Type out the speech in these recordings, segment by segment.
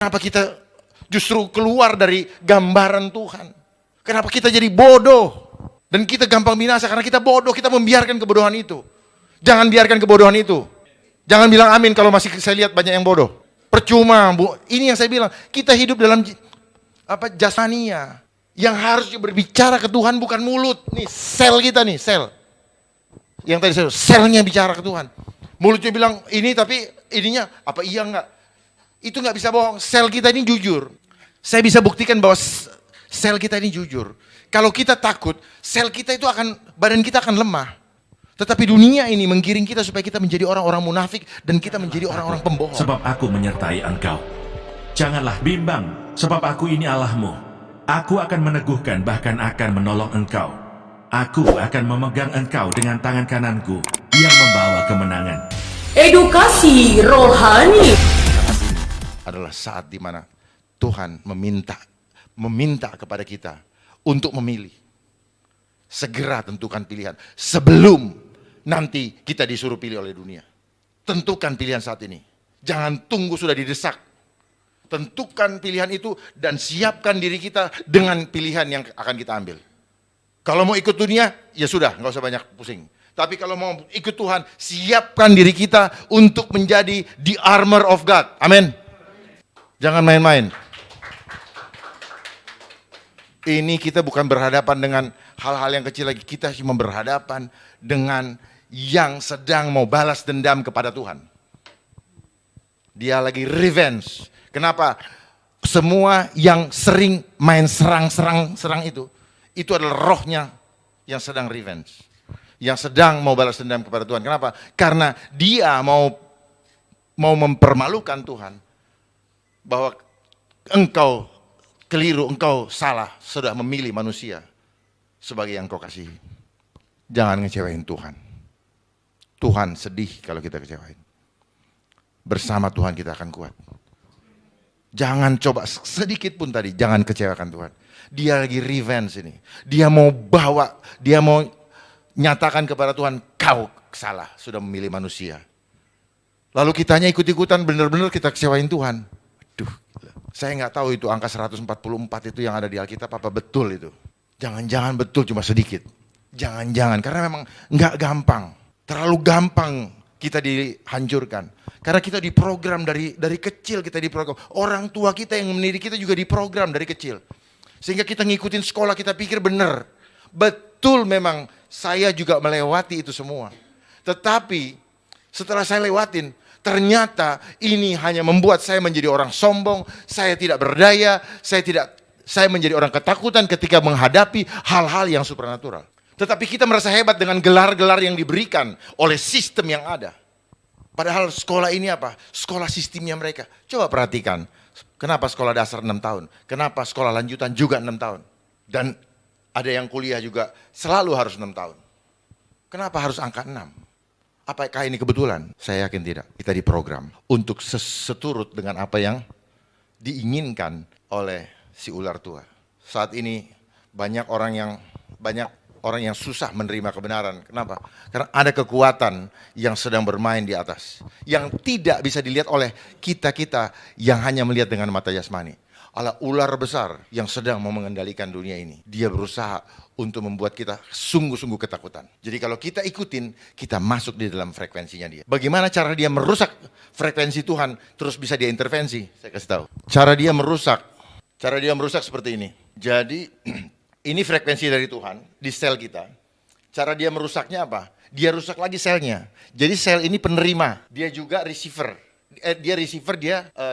Kenapa kita justru keluar dari gambaran Tuhan? Kenapa kita jadi bodoh? Dan kita gampang binasa karena kita bodoh, kita membiarkan kebodohan itu. Jangan biarkan kebodohan itu. Jangan bilang amin kalau masih saya lihat banyak yang bodoh. Percuma, Bu. Ini yang saya bilang, kita hidup dalam jasmania. Yang harus berbicara ke Tuhan bukan mulut. Nih, sel kita nih, sel. Yang tadi saya selnya bicara ke Tuhan. Mulutnya bilang ini tapi ininya apa iya enggak? Itu nggak bisa bohong. Sel kita ini jujur. Saya bisa buktikan bahwa sel kita ini jujur. Kalau kita takut, sel kita itu badan kita akan lemah. Tetapi dunia ini menggiring kita supaya kita menjadi orang-orang munafik dan kita menjadi orang-orang pembohong. Sebab aku menyertai engkau. Janganlah bimbang, sebab aku ini Allahmu. Aku akan meneguhkan bahkan akan menolong engkau. Aku akan memegang engkau dengan tangan kananku yang membawa kemenangan. Edukasi rohani Adalah saat di mana Tuhan meminta kepada kita untuk memilih. Segera tentukan pilihan sebelum nanti kita disuruh pilih oleh dunia. Tentukan pilihan saat ini. Jangan tunggu sudah didesak. Tentukan pilihan itu dan siapkan diri kita dengan pilihan yang akan kita ambil. Kalau mau ikut dunia, ya sudah, nggak usah banyak pusing. Tapi kalau mau ikut Tuhan, siapkan diri kita untuk menjadi the armor of God. Amin. Jangan main-main. Ini kita bukan berhadapan dengan hal-hal yang kecil lagi. Kita cuma berhadapan dengan yang sedang mau balas dendam kepada Tuhan. Dia lagi revenge. Kenapa? Semua yang sering main serang itu adalah rohnya yang sedang revenge. Yang sedang mau balas dendam kepada Tuhan. Kenapa? Karena dia mau mempermalukan Tuhan. Bahwa engkau keliru, engkau salah, sudah memilih manusia sebagai yang kau kasihi. Jangan ngecewain Tuhan. Tuhan sedih kalau kita kecewain. Bersama Tuhan kita akan kuat. Jangan coba sedikit pun tadi, jangan kecewakan Tuhan. Dia lagi revenge ini. Dia mau nyatakan kepada Tuhan, kau salah, sudah memilih manusia. Lalu kitanya ikut-ikutan, benar-benar kita kecewain Tuhan. Aduh, saya nggak tahu itu angka 144 itu yang ada di Alkitab apa betul itu. Jangan-jangan betul cuma sedikit. Jangan-jangan, karena memang nggak gampang. Terlalu gampang kita dihancurkan. Karena kita diprogram dari kecil, kita diprogram. Orang tua kita yang mendidik kita juga diprogram dari kecil. Sehingga kita ngikutin sekolah, kita pikir benar. Betul memang saya juga melewati itu semua. Tetapi setelah saya lewatin, ternyata ini hanya membuat saya menjadi orang sombong, saya tidak berdaya, saya menjadi orang ketakutan ketika menghadapi hal-hal yang supranatural. Tetapi kita merasa hebat dengan gelar-gelar yang diberikan oleh sistem yang ada. Padahal sekolah ini apa? Sekolah sistemnya mereka. Coba perhatikan, kenapa sekolah dasar 6 tahun? Kenapa sekolah lanjutan juga 6 tahun? Dan ada yang kuliah juga selalu harus 6 tahun. Kenapa harus angka 6? Apakah ini kebetulan? Saya yakin tidak. Kita diprogram untuk seturut dengan apa yang diinginkan oleh si ular tua. Saat ini banyak orang yang susah menerima kebenaran. Kenapa? Karena ada kekuatan yang sedang bermain di atas. Yang tidak bisa dilihat oleh kita-kita yang hanya melihat dengan mata jasmani. Allah ular besar yang sedang mau mengendalikan dunia ini. Dia berusaha untuk membuat kita sungguh-sungguh ketakutan. Jadi kalau kita ikutin, kita masuk di dalam frekuensinya dia. Bagaimana cara dia merusak frekuensi Tuhan, terus bisa dia intervensi? Saya kasih tahu. Cara dia merusak seperti ini. Jadi ini frekuensi dari Tuhan di sel kita. Cara dia merusaknya apa? Dia rusak lagi selnya. Jadi sel ini penerima, dia juga receiver. Dia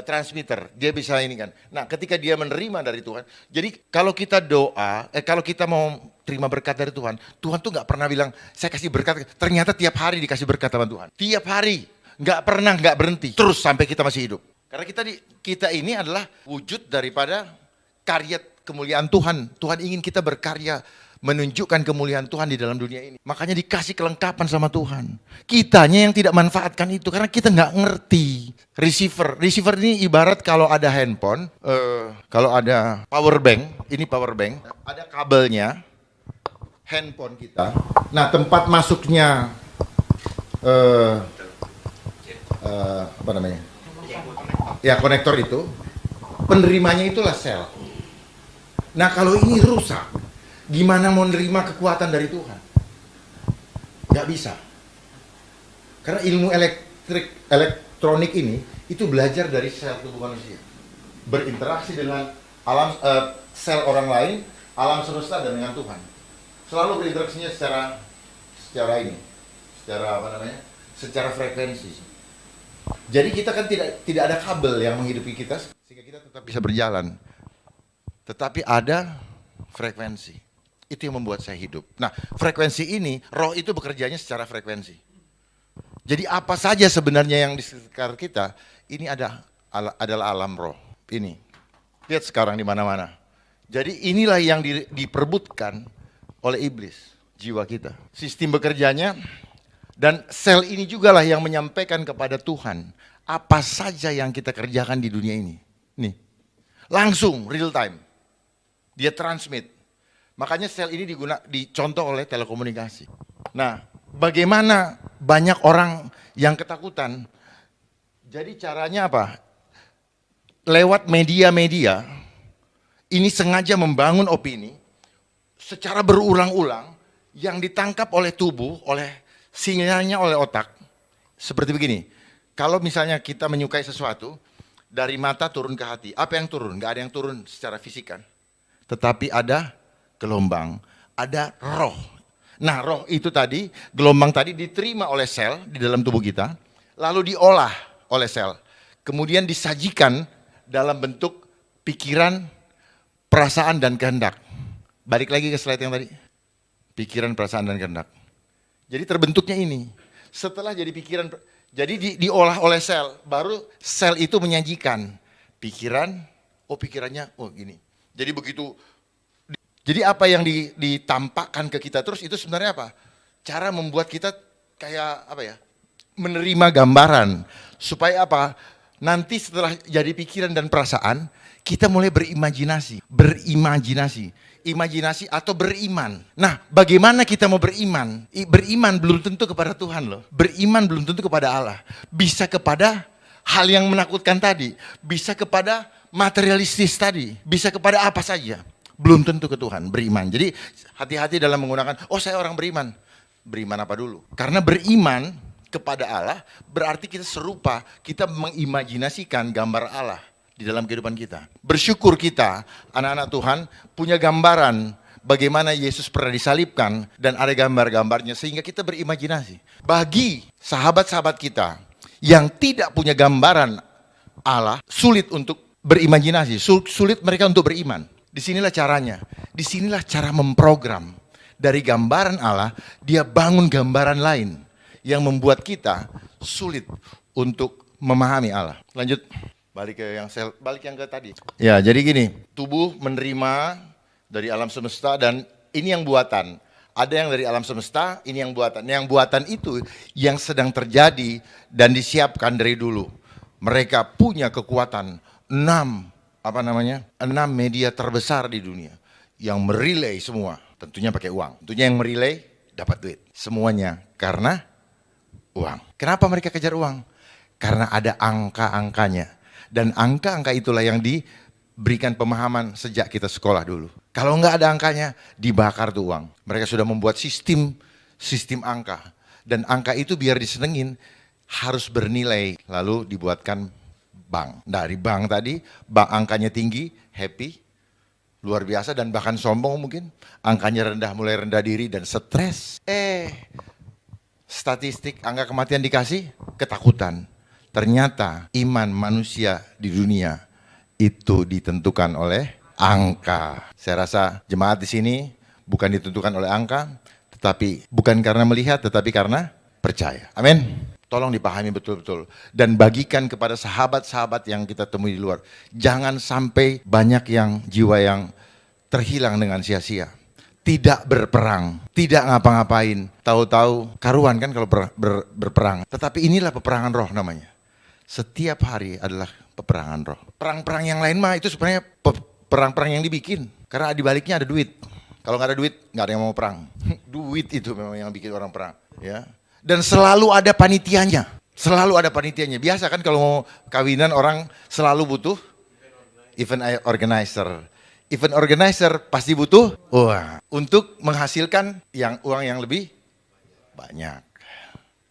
transmitter, dia bisa ini kan. Nah, ketika dia menerima dari Tuhan, jadi kalau kita doa, kalau kita mau terima berkat dari Tuhan, Tuhan tuh nggak pernah bilang saya kasih berkat. Ternyata tiap hari dikasih berkat sama Tuhan. Tiap hari, nggak berhenti, terus sampai kita masih hidup. Karena kita ini adalah wujud daripada karya kemuliaan Tuhan. Tuhan ingin kita berkarya, menunjukkan kemuliaan Tuhan di dalam dunia ini. Makanya dikasih kelengkapan sama Tuhan. Kitanya yang tidak manfaatkan itu karena kita nggak ngerti. Receiver ini ibarat kalau ada handphone, kalau ada power bank, ini power bank, ada kabelnya, handphone kita. Nah, tempat masuknya apa namanya? Ya, konektor itu Penerimanya itulah sel. Nah kalau ini rusak, gimana mau nerima kekuatan dari Tuhan? Gak bisa. Karena ilmu elektronik ini itu belajar dari sel tubuh manusia, berinteraksi dengan alam, sel orang lain, alam semesta dan dengan Tuhan. Selalu berinteraksinya secara secara frekuensi. Jadi kita kan tidak ada kabel yang menghidupi kita sehingga kita tetap bisa berjalan. Tetapi ada frekuensi. Itu yang membuat saya hidup. Nah, frekuensi ini, roh itu bekerjanya secara frekuensi. Jadi apa saja sebenarnya yang di sekitar kita, ini adalah alam roh. Ini. Lihat sekarang di mana-mana. Jadi inilah yang diperebutkan oleh iblis, jiwa kita. Sistem bekerjanya, dan sel ini juga lah yang menyampaikan kepada Tuhan apa saja yang kita kerjakan di dunia ini. Nih, langsung real time. Dia transmit. Makanya sel ini dicontoh oleh telekomunikasi. Nah, bagaimana banyak orang yang ketakutan? Jadi caranya apa? Lewat media-media, ini sengaja membangun opini secara berulang-ulang yang ditangkap oleh tubuh, oleh sinyalnya oleh otak. Seperti begini, kalau misalnya kita menyukai sesuatu, dari mata turun ke hati. Apa yang turun? Gak ada yang turun secara fisik kan? Tetapi ada gelombang, ada roh. Nah, roh itu tadi, gelombang tadi diterima oleh sel di dalam tubuh kita, lalu diolah oleh sel. Kemudian disajikan dalam bentuk pikiran, perasaan, dan kehendak. Balik lagi ke slide yang tadi. Pikiran, perasaan, dan kehendak. Jadi terbentuknya ini. Setelah jadi pikiran, jadi diolah oleh sel, baru sel itu menyajikan pikiran, pikirannya, gini. Jadi begitu. Jadi apa yang ditampakkan ke kita terus itu sebenarnya apa? Cara membuat kita kayak apa ya? Menerima gambaran supaya apa? Nanti setelah jadi pikiran dan perasaan, kita mulai berimajinasi, imajinasi atau beriman. Nah, bagaimana kita mau beriman? Beriman belum tentu kepada Tuhan loh. Beriman belum tentu kepada Allah. Bisa kepada hal yang menakutkan tadi, bisa kepada materialistis tadi, bisa kepada apa saja. Belum tentu ke Tuhan, beriman. Jadi hati-hati dalam menggunakan, saya orang beriman. Beriman apa dulu? Karena beriman kepada Allah berarti kita serupa, kita mengimajinasikan gambar Allah di dalam kehidupan kita. Bersyukur kita, anak-anak Tuhan, punya gambaran bagaimana Yesus pernah disalibkan dan ada gambar-gambarnya sehingga kita berimajinasi. Bagi sahabat-sahabat kita yang tidak punya gambaran Allah, sulit untuk berimajinasi, sulit mereka untuk beriman. Disinilah caranya, disinilah cara memprogram. Dari gambaran Allah, dia bangun gambaran lain yang membuat kita sulit untuk memahami Allah. Lanjut, balik yang ke tadi. Ya, jadi gini, tubuh menerima dari alam semesta dan ini yang buatan. Ada yang dari alam semesta, ini yang buatan. Yang buatan itu yang sedang terjadi dan disiapkan dari dulu. Mereka punya kekuatan 6 media terbesar di dunia yang merelay semua, tentunya pakai uang. Tentunya yang merelay dapat duit. Semuanya karena uang. Kenapa mereka kejar uang? Karena ada angka-angkanya. Dan angka-angka itulah yang diberikan pemahaman sejak kita sekolah dulu. Kalau nggak ada angkanya, dibakar tuh uang. Mereka sudah membuat sistem angka. Dan angka itu biar disenengin harus bernilai. Lalu dibuatkan bank. Dari bank tadi, bank angkanya tinggi, happy, luar biasa dan bahkan sombong mungkin. Angkanya rendah, mulai rendah diri dan stres. Statistik angka kematian dikasih, ketakutan. Ternyata iman manusia di dunia itu ditentukan oleh angka. Saya rasa jemaat di sini bukan ditentukan oleh angka, tetapi bukan karena melihat, tetapi karena percaya. Amin. Tolong dipahami betul-betul. Dan bagikan kepada sahabat-sahabat yang kita temui di luar. Jangan sampai banyak jiwa yang terhilang dengan sia-sia. Tidak berperang, tidak ngapa-ngapain. Tahu-tahu karuan kan kalau berperang. Tetapi inilah peperangan roh namanya. Setiap hari adalah peperangan roh. Perang-perang yang lain mah itu sebenarnya perang-perang yang dibikin. Karena di baliknya ada duit. Kalau nggak ada duit, nggak ada yang mau perang. Duit itu memang yang bikin orang perang. Ya. Dan selalu ada panitianya. Selalu ada panitianya. Biasa kan kalau mau kawinan orang selalu butuh event organizer. Event organizer pasti butuh untuk menghasilkan uang yang lebih banyak.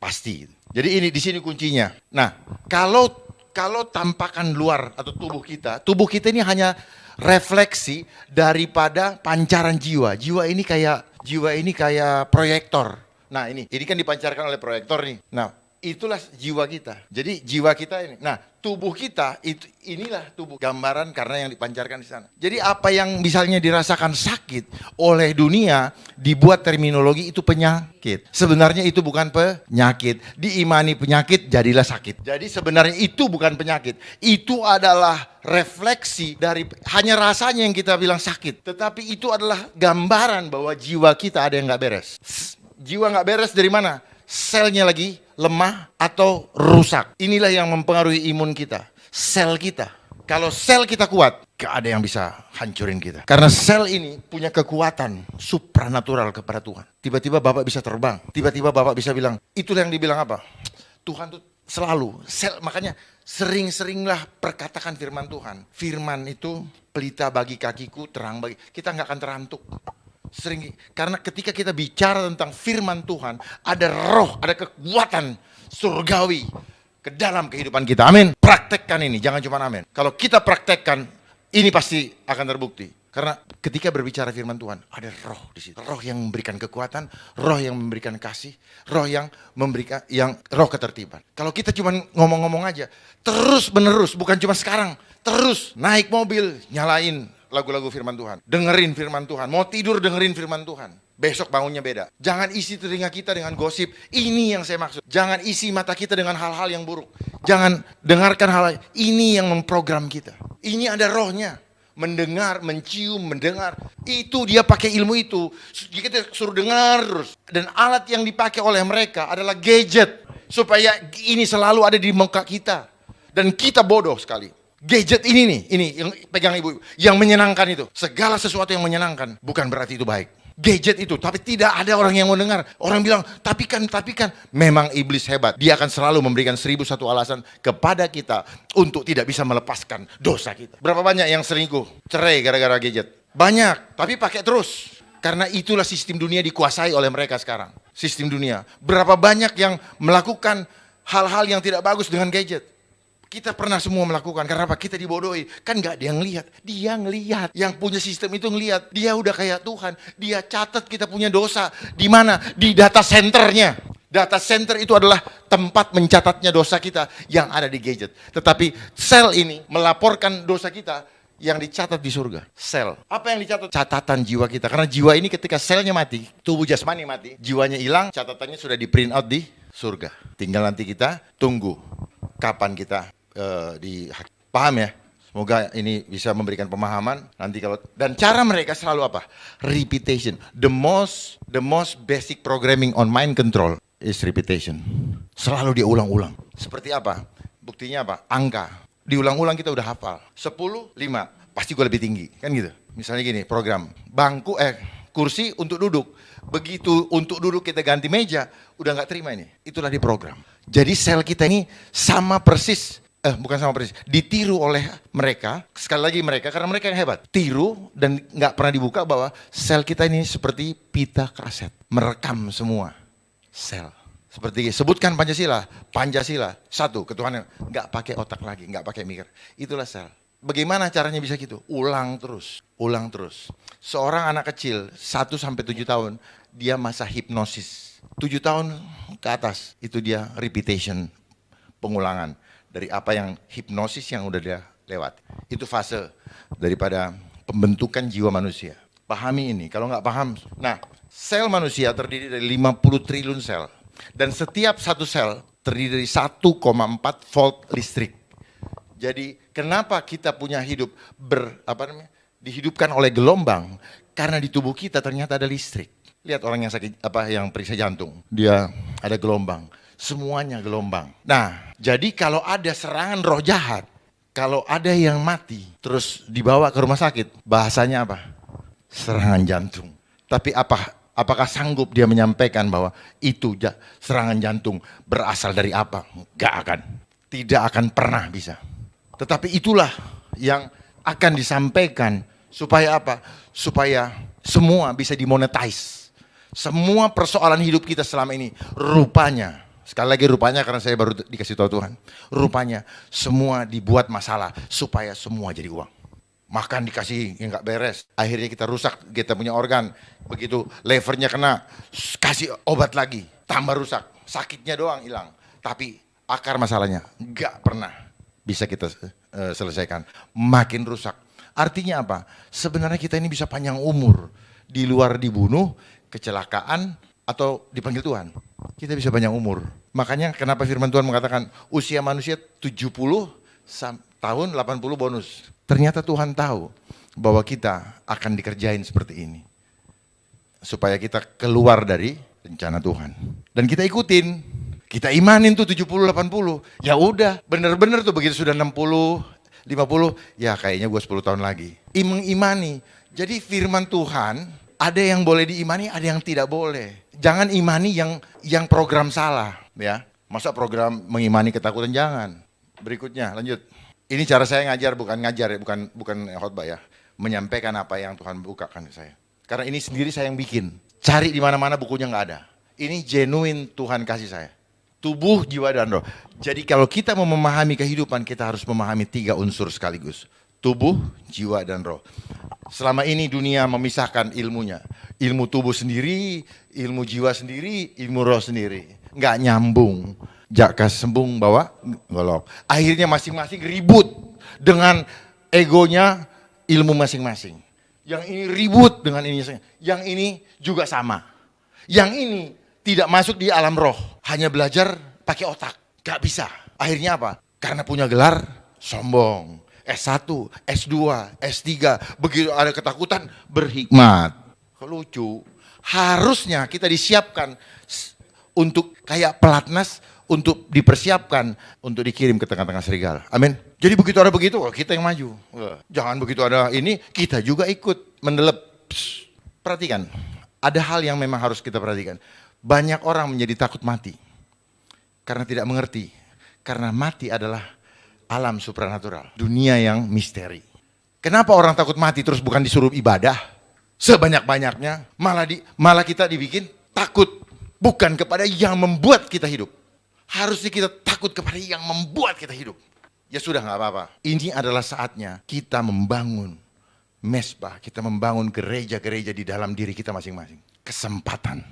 Pasti. Jadi ini di sini kuncinya. Nah, kalau tampakan luar atau tubuh kita ini hanya refleksi daripada pancaran jiwa. Jiwa ini kayak proyektor. Nah, ini kan dipancarkan oleh proyektor nih. Nah, itulah jiwa kita. Jadi jiwa kita ini. Nah, tubuh kita inilah tubuh gambaran karena yang dipancarkan di sana. Jadi apa yang misalnya dirasakan sakit oleh dunia dibuat terminologi itu penyakit. Sebenarnya itu bukan penyakit. Diimani penyakit jadilah sakit. Jadi sebenarnya itu bukan penyakit. Itu adalah refleksi dari hanya rasanya yang kita bilang sakit. Tetapi itu adalah gambaran bahwa jiwa kita ada yang nggak beres. Jiwa nggak beres dari mana? Selnya lagi lemah atau rusak. Inilah yang mempengaruhi imun kita, sel kita. Kalau sel kita kuat, gak ada yang bisa hancurin kita. Karena sel ini punya kekuatan supranatural kepada Tuhan. Tiba-tiba Bapak bisa terbang, tiba-tiba Bapak bisa bilang, itulah yang dibilang apa? Tuhan tuh selalu, sel, makanya sering-seringlah perkatakan firman Tuhan. Firman itu pelita bagi kakiku, terang bagi, kita gak akan terantuk. Sering, karena ketika kita bicara tentang firman Tuhan, ada roh, ada kekuatan surgawi ke dalam kehidupan kita. Amin. Praktekkan ini, jangan cuma amin. Kalau kita praktekkan, ini pasti akan terbukti. Karena ketika berbicara firman Tuhan, ada roh di situ. Roh yang memberikan kekuatan, roh yang memberikan kasih, roh yang memberikan roh ketertiban. Kalau kita cuma ngomong-ngomong aja, terus menerus, bukan cuma sekarang, terus naik mobil, nyalain lagu-lagu firman Tuhan, dengerin firman Tuhan, mau tidur dengerin firman Tuhan, besok bangunnya beda. Jangan isi telinga kita dengan gosip, ini yang saya maksud. Jangan isi mata kita dengan hal-hal yang buruk. Jangan dengarkan hal ini yang memprogram kita. Ini ada rohnya, mendengar, mencium, mendengar. Itu dia pakai ilmu itu, kita suruh dengar terus. Dan alat yang dipakai oleh mereka adalah gadget, supaya ini selalu ada di muka kita. Dan kita bodoh sekali. Gadget ini yang pegang ibu, yang menyenangkan itu. Segala sesuatu yang menyenangkan, bukan berarti itu baik. Gadget itu, tapi tidak ada orang yang mau dengar. Orang bilang, tapi kan, memang iblis hebat. Dia akan selalu memberikan 1001 alasan kepada kita untuk tidak bisa melepaskan dosa kita. Berapa banyak yang selingkuh, cerai gara-gara gadget? Banyak, tapi pakai terus. Karena itulah sistem dunia dikuasai oleh mereka sekarang. Sistem dunia. Berapa banyak yang melakukan hal-hal yang tidak bagus dengan gadget? Kita pernah semua melakukan, karena apa? Kita dibodohi. Kan gak ada yang lihat, dia ngelihat. Yang punya sistem itu ngelihat, dia udah kayak Tuhan. Dia catat kita punya dosa. Di mana? Di data centernya. Data center itu adalah tempat mencatatnya dosa kita yang ada di gadget. Tetapi sel ini melaporkan dosa kita yang dicatat di surga. Sel. Apa yang dicatat? Catatan jiwa kita. Karena jiwa ini ketika selnya mati, tubuh jasmani mati, jiwanya hilang, catatannya sudah di print out di surga. Tinggal nanti kita tunggu kapan kita paham ya. Semoga ini bisa memberikan pemahaman nanti kalau, dan cara mereka selalu apa? Repetition. The most basic programming on mind control is repetition. Selalu dia ulang-ulang. Seperti apa? Buktinya apa? Angka. Diulang-ulang kita udah hafal. 10, 5. Pasti gue lebih tinggi. Kan gitu. Misalnya gini, program. Kursi untuk duduk. Begitu untuk duduk kita ganti meja, udah gak terima ini. Itulah di program. Jadi sel kita ini sama persis. Bukan sama persis, ditiru oleh mereka, sekali lagi mereka, karena mereka yang hebat. Tiru dan gak pernah dibuka bahwa sel kita ini seperti pita kaset, merekam semua sel. Seperti sebutkan Pancasila, satu, ketuhanan, gak pakai otak lagi, gak pakai mikir. Itulah sel. Bagaimana caranya bisa gitu? Ulang terus. Seorang anak kecil, 1-7 tahun, dia masa hipnosis. 7 tahun ke atas, itu dia repetition, pengulangan. Dari apa yang hipnosis yang udah dia lewat. Itu fase daripada pembentukan jiwa manusia. Pahami ini, kalau nggak paham. Nah, sel manusia terdiri dari 50 triliun sel. Dan setiap satu sel terdiri dari 1,4 volt listrik. Jadi kenapa kita punya hidup dihidupkan oleh gelombang? Karena di tubuh kita ternyata ada listrik. Lihat orang yang sakit, yang periksa jantung. Dia ada gelombang. Semuanya gelombang. Nah, jadi kalau ada serangan roh jahat, kalau ada yang mati, terus dibawa ke rumah sakit, bahasanya apa? Serangan jantung. Tapi apakah sanggup dia menyampaikan bahwa itu serangan jantung berasal dari apa? Gak akan. Tidak akan pernah bisa. Tetapi itulah yang akan disampaikan. Supaya apa? Supaya semua bisa dimonetize. Semua persoalan hidup kita selama ini rupanya, sekali lagi rupanya karena saya baru dikasih tahu Tuhan, rupanya semua dibuat masalah supaya semua jadi uang. Makan dikasih yang gak beres, akhirnya kita rusak, kita punya organ, begitu levernya kena, kasih obat lagi, tambah rusak, sakitnya doang hilang, tapi akar masalahnya gak pernah bisa kita selesaikan, makin rusak. Artinya apa? Sebenarnya kita ini bisa panjang umur, di luar dibunuh, kecelakaan, atau dipanggil Tuhan. Kita bisa panjang umur. Makanya kenapa firman Tuhan mengatakan usia manusia 70 tahun 80 bonus. Ternyata Tuhan tahu bahwa kita akan dikerjain seperti ini. Supaya kita keluar dari rencana Tuhan. Dan kita ikutin. Kita imanin tuh 70 80. Ya udah, bener-bener tuh begitu sudah 60 50, ya kayaknya gue 10 tahun lagi. Imani. Jadi firman Tuhan, ada yang boleh diimani, ada yang tidak boleh. Jangan imani yang program salah, ya. Masa program mengimani ketakutan, jangan. Berikutnya, lanjut. Ini cara saya ngajar, bukan ngajar ya, bukan khotbah ya. Menyampaikan apa yang Tuhan bukakan ke saya. Karena ini sendiri saya yang bikin. Cari di mana-mana bukunya nggak ada. Ini genuine Tuhan kasih saya. Tubuh, jiwa, dan roh. Jadi kalau kita mau memahami kehidupan, kita harus memahami 3 unsur sekaligus. Tubuh, jiwa, dan roh. Selama ini dunia memisahkan ilmunya. Ilmu tubuh sendiri, ilmu jiwa sendiri, ilmu roh sendiri. Nggak nyambung. Jaka sembung bawa golok. Akhirnya masing-masing ribut dengan egonya ilmu masing-masing. Yang ini ribut dengan ini. Yang ini juga sama. Yang ini tidak masuk di alam roh, hanya belajar pakai otak, gak bisa. Akhirnya apa? Karena punya gelar, sombong. S1, S2, S3, begitu ada ketakutan, berhikmat. Lucu. Harusnya kita disiapkan untuk kayak pelatnas, untuk dipersiapkan, untuk dikirim ke tengah-tengah serigala. Amin. Jadi begitu ada begitu, kita yang maju. Jangan begitu ada ini, kita juga ikut mendelep. Perhatikan, ada hal yang memang harus kita perhatikan. Banyak orang menjadi takut mati karena tidak mengerti. Karena mati adalah alam supranatural, dunia yang misteri. Kenapa orang takut mati terus bukan disuruh ibadah sebanyak-banyaknya, malah kita dibikin takut bukan kepada yang membuat kita hidup. Harusnya kita takut kepada yang membuat kita hidup. Ya sudah, nggak apa-apa. Ini adalah saatnya kita membangun mesbah, kita membangun gereja-gereja di dalam diri kita masing-masing. Kesempatan.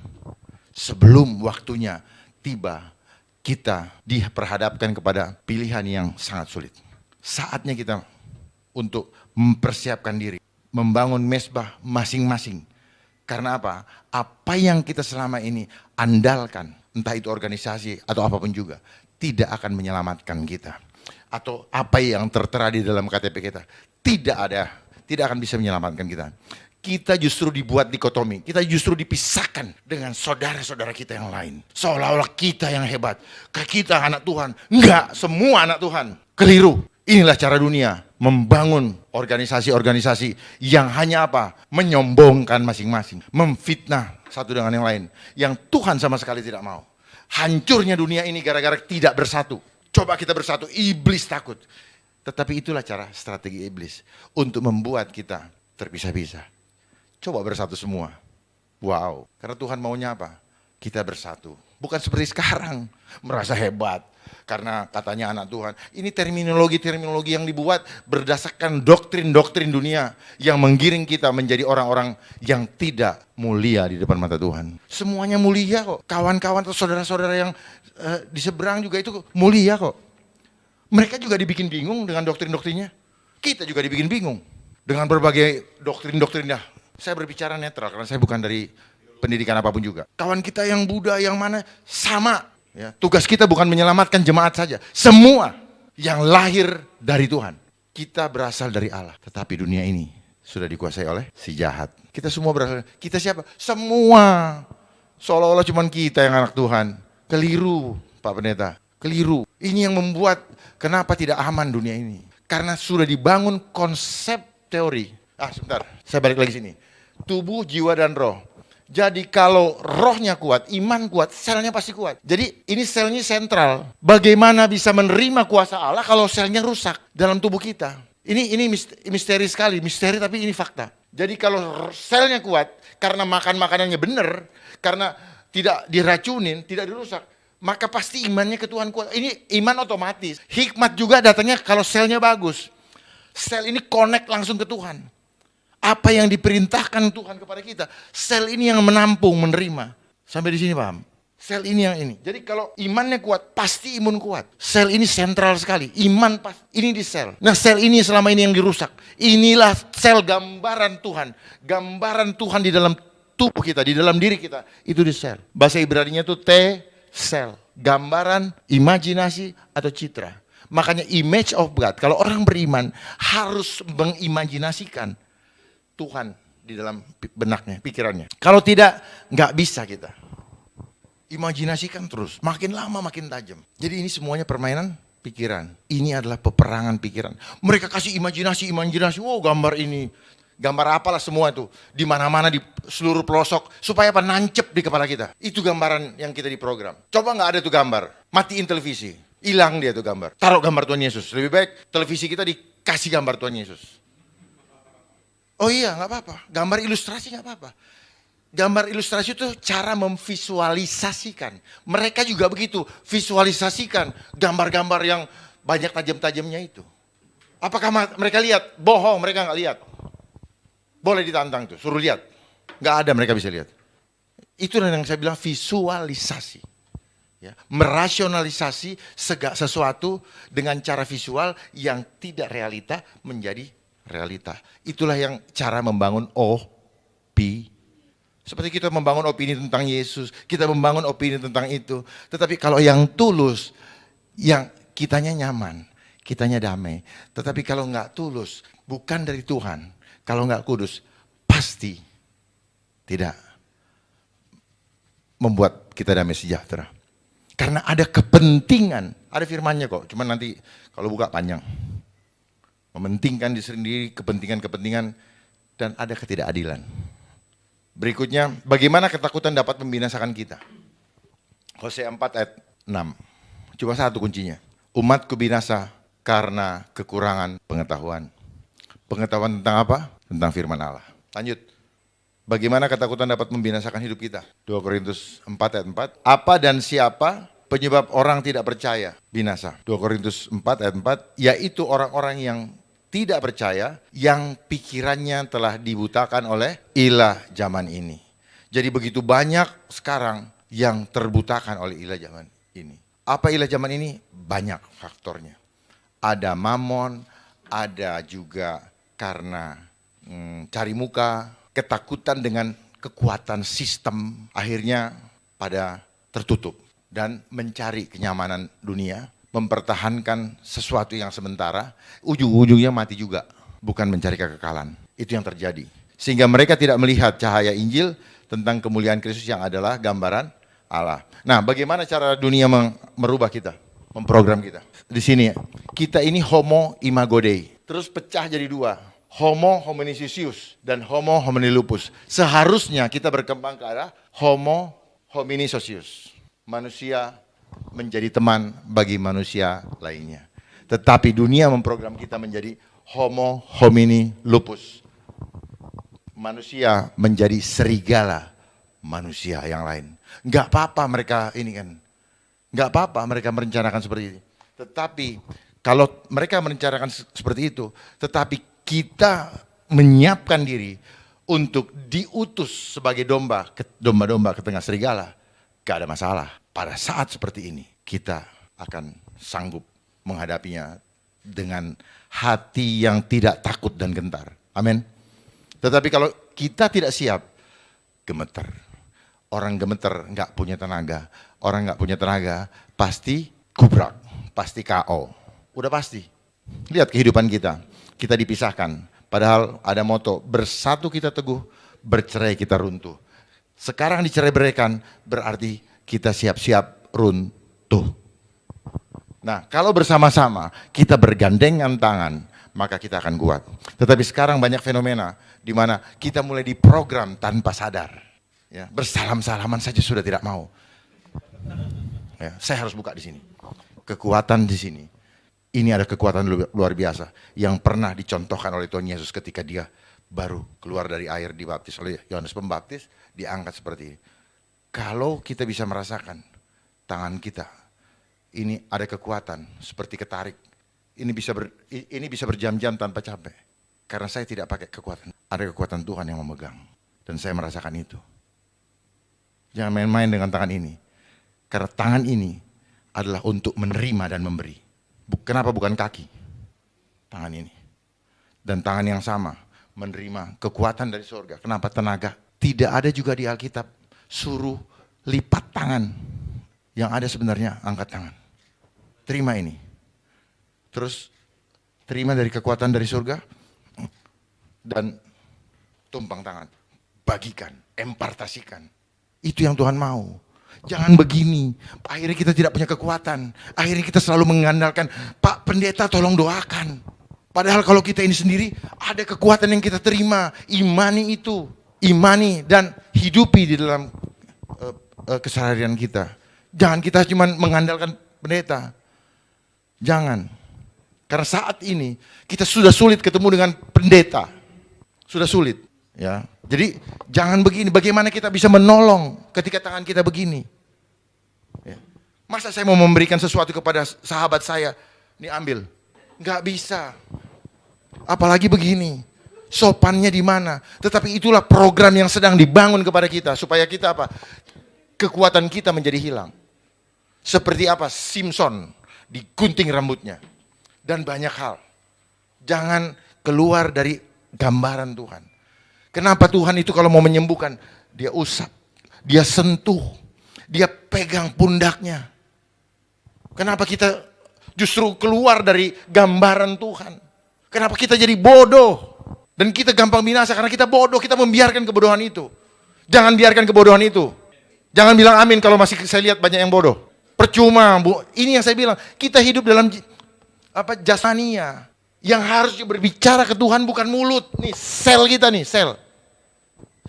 Sebelum waktunya tiba, kita diperhadapkan kepada pilihan yang sangat sulit. Saatnya kita untuk mempersiapkan diri, membangun mesbah masing-masing. Karena apa? Apa yang kita selama ini andalkan, entah itu organisasi atau apapun juga, tidak akan menyelamatkan kita. Atau apa yang tertera di dalam KTP kita, tidak akan bisa menyelamatkan kita. Kita justru dibuat dikotomi, kita justru dipisahkan dengan saudara-saudara kita yang lain. Seolah-olah kita yang hebat, kita anak Tuhan. Enggak, semua anak Tuhan. Keliru. Inilah cara dunia membangun organisasi-organisasi yang hanya apa? Menyombongkan masing-masing, memfitnah satu dengan yang lain. Yang Tuhan sama sekali tidak mau. Hancurnya dunia ini gara-gara tidak bersatu. Coba kita bersatu, iblis takut. Tetapi itulah cara strategi iblis untuk membuat kita terpisah-pisah. Coba bersatu semua. Wow, karena Tuhan maunya apa? Kita bersatu. Bukan seperti sekarang, merasa hebat. Karena katanya anak Tuhan. Ini terminologi-terminologi yang dibuat berdasarkan doktrin-doktrin dunia. Yang menggiring kita menjadi orang-orang yang tidak mulia di depan mata Tuhan. Semuanya mulia kok. Kawan-kawan atau saudara-saudara yang di seberang juga itu mulia kok. Mereka juga dibikin bingung dengan doktrin-doktrinnya. Kita juga dibikin bingung dengan berbagai doktrin-doktrinnya. Saya berbicara netral karena saya bukan dari pendidikan apapun juga. Kawan kita yang Buddha yang mana sama. Ya, tugas kita bukan menyelamatkan jemaat saja. Semua yang lahir dari Tuhan. Kita berasal dari Allah. Tetapi dunia ini sudah dikuasai oleh si jahat. Kita semua berasal. Kita siapa? Semua. Seolah-olah cuma kita yang anak Tuhan. Keliru Pak Pendeta. Keliru. Ini yang membuat kenapa tidak aman dunia ini. Karena sudah dibangun konsep teori. Sebentar. Saya balik lagi sini. Tubuh, jiwa, dan roh. Jadi kalau rohnya kuat, iman kuat, selnya pasti kuat. Jadi ini selnya sentral. Bagaimana bisa menerima kuasa Allah kalau selnya rusak dalam tubuh kita? Ini misteri sekali, misteri tapi ini fakta. Jadi kalau selnya kuat, karena makan makanannya benar, karena tidak diracunin, tidak dirusak, maka pasti imannya ke Tuhan kuat. Ini iman otomatis. Hikmat juga datangnya kalau selnya bagus. Sel ini connect langsung ke Tuhan. Apa yang diperintahkan Tuhan kepada kita, sel ini yang menampung, menerima. Sampai di sini paham? Sel ini yang ini. Jadi kalau imannya kuat, pasti imun kuat. Sel ini sentral sekali. Iman ini di sel. Nah sel ini selama ini yang dirusak. Inilah sel gambaran Tuhan. Gambaran Tuhan di dalam tubuh kita, di dalam diri kita. Itu di sel. Bahasa Ibrani-nya itu sel. Gambaran, imajinasi, atau citra. Makanya image of God. Kalau orang beriman harus mengimajinasikan Tuhan di dalam benaknya, pikirannya. Kalau tidak, nggak bisa kita. Imajinasikan terus, makin lama makin tajam. Jadi ini semuanya permainan pikiran. Ini adalah peperangan pikiran. Mereka kasih imajinasi, wow gambar ini. Gambar apalah semua itu. Di mana-mana di seluruh pelosok. Supaya apa? Nancep di kepala kita. Itu gambaran yang kita diprogram. Coba nggak ada tuh gambar, matiin televisi. Hilang dia tuh gambar. Taruh gambar Tuhan Yesus. Lebih baik televisi kita dikasih gambar Tuhan Yesus. Oh iya nggak apa-apa. Gambar ilustrasi nggak apa-apa. Gambar ilustrasi itu cara memvisualisasikan. Mereka juga begitu, visualisasikan gambar-gambar yang banyak tajam-tajamnya itu. Apakah mereka lihat? Bohong, mereka nggak lihat. Boleh ditantang tuh, suruh lihat. Nggak ada mereka bisa lihat. Itu yang saya bilang visualisasi. Ya, merasionalisasi sesuatu dengan cara visual yang tidak realita menjadi realita. Itulah yang cara membangun opini. Seperti kita membangun opini tentang Yesus, kita membangun opini tentang itu. Tetapi kalau yang tulus, yang kitanya nyaman, kitanya damai. Tetapi kalau nggak tulus, bukan dari Tuhan, kalau nggak kudus, pasti tidak membuat kita damai sejahtera. Karena ada kepentingan, ada firmannya kok, cuman nanti kalau buka panjang. Mementingkan diri sendiri, kepentingan-kepentingan, dan ada ketidakadilan. Berikutnya, bagaimana ketakutan dapat membinasakan kita? Hosea 4 ayat 6. Coba satu kuncinya. Umatku binasa karena kekurangan pengetahuan. Pengetahuan tentang apa? Tentang firman Allah. Lanjut. Bagaimana ketakutan dapat membinasakan hidup kita? 2 Korintus 4 ayat 4. Apa dan siapa penyebab orang tidak percaya binasa? 2 Korintus 4 ayat 4. Yaitu orang-orang yang tidak percaya, yang pikirannya telah dibutakan oleh ilah zaman ini. Jadi begitu banyak sekarang yang terbutakan oleh ilah zaman ini. Apa ilah zaman ini? Banyak faktornya. Ada mamon, ada juga karena cari muka, ketakutan dengan kekuatan sistem, akhirnya pada tertutup dan mencari kenyamanan dunia. Mempertahankan sesuatu yang sementara, ujung-ujungnya mati juga, bukan mencari kekekalan. Itu yang terjadi. Sehingga mereka tidak melihat cahaya Injil tentang kemuliaan Kristus yang adalah gambaran Allah. Nah, bagaimana cara dunia merubah kita, memprogram kita? Di sini, kita ini homo imago Dei, terus pecah jadi dua. Homo hominisisius dan homo homini lupus. Seharusnya kita berkembang ke arah homo homini socius. Manusia menjadi teman bagi manusia lainnya. Tetapi dunia memprogram kita menjadi homo homini lupus. Manusia menjadi serigala manusia yang lain. Enggak apa-apa mereka ini kan. Enggak apa-apa mereka merencanakan seperti ini. Tetapi kalau mereka merencanakan seperti itu, tetapi kita menyiapkan diri untuk diutus sebagai domba-domba ke tengah serigala, enggak ada masalah. Pada saat seperti ini, kita akan sanggup menghadapinya dengan hati yang tidak takut dan gentar. Amin. Tetapi kalau kita tidak siap, gemeter. Orang gemeter nggak punya tenaga. Orang nggak punya tenaga, pasti gubrak, pasti KO. Udah pasti. Lihat kehidupan kita. Kita dipisahkan. Padahal ada moto, bersatu kita teguh, bercerai kita runtuh. Sekarang dicerai-beraikan, berarti kita siap-siap runtuh. Nah, kalau bersama-sama kita bergandengan tangan, maka kita akan kuat. Tetapi sekarang banyak fenomena di mana kita mulai diprogram tanpa sadar. Ya, bersalam-salaman saja sudah tidak mau. Ya, saya harus buka di sini. Kekuatan di sini. Ini ada kekuatan luar biasa yang pernah dicontohkan oleh Tuhan Yesus ketika dia baru keluar dari air dibaptis oleh Yohanes Pembaptis, diangkat seperti ini. Kalau kita bisa merasakan tangan kita, ini ada kekuatan seperti ketarik. Ini bisa berjam-jam tanpa capek. Karena saya tidak pakai kekuatan. Ada kekuatan Tuhan yang memegang. Dan saya merasakan itu. Jangan main-main dengan tangan ini. Karena tangan ini adalah untuk menerima dan memberi. Kenapa bukan kaki? Tangan ini. Dan tangan yang sama menerima kekuatan dari surga. Kenapa tenaga? Tidak ada juga di Alkitab suruh lipat tangan. Yang ada sebenarnya angkat tangan. Terima ini. Terus terima dari kekuatan dari surga. Dan tumpang tangan. Bagikan, empartasikan. Itu yang Tuhan mau. Jangan begini, akhirnya kita tidak punya kekuatan. Akhirnya kita selalu mengandalkan, Pak Pendeta tolong doakan. Padahal kalau kita ini sendiri, ada kekuatan yang kita terima. Imani itu, imani dan hidupi di dalam keseharian kita. Jangan kita cuma mengandalkan pendeta. Jangan. Karena saat ini, kita sudah sulit ketemu dengan pendeta. Sudah sulit. Ya, jadi jangan begini. Bagaimana kita bisa menolong ketika tangan kita begini? Ya. Masa saya mau memberikan sesuatu kepada sahabat saya, nih ambil, nggak bisa. Apalagi begini, sopannya di mana? Tetapi itulah program yang sedang dibangun kepada kita supaya kita apa? Kekuatan kita menjadi hilang. Seperti apa? Simpson digunting rambutnya dan banyak hal. Jangan keluar dari gambaran Tuhan. Kenapa Tuhan itu kalau mau menyembuhkan, dia usap, dia sentuh, dia pegang pundaknya. Kenapa kita justru keluar dari gambaran Tuhan? Kenapa kita jadi bodoh? Dan kita gampang binasa karena kita bodoh, kita membiarkan kebodohan itu. Jangan biarkan kebodohan itu. Jangan bilang amin kalau masih saya lihat banyak yang bodoh. Percuma, Bu. Ini yang saya bilang, kita hidup dalam jasmania. Yang harusnya berbicara ke Tuhan bukan mulut. Nih sel kita nih, sel.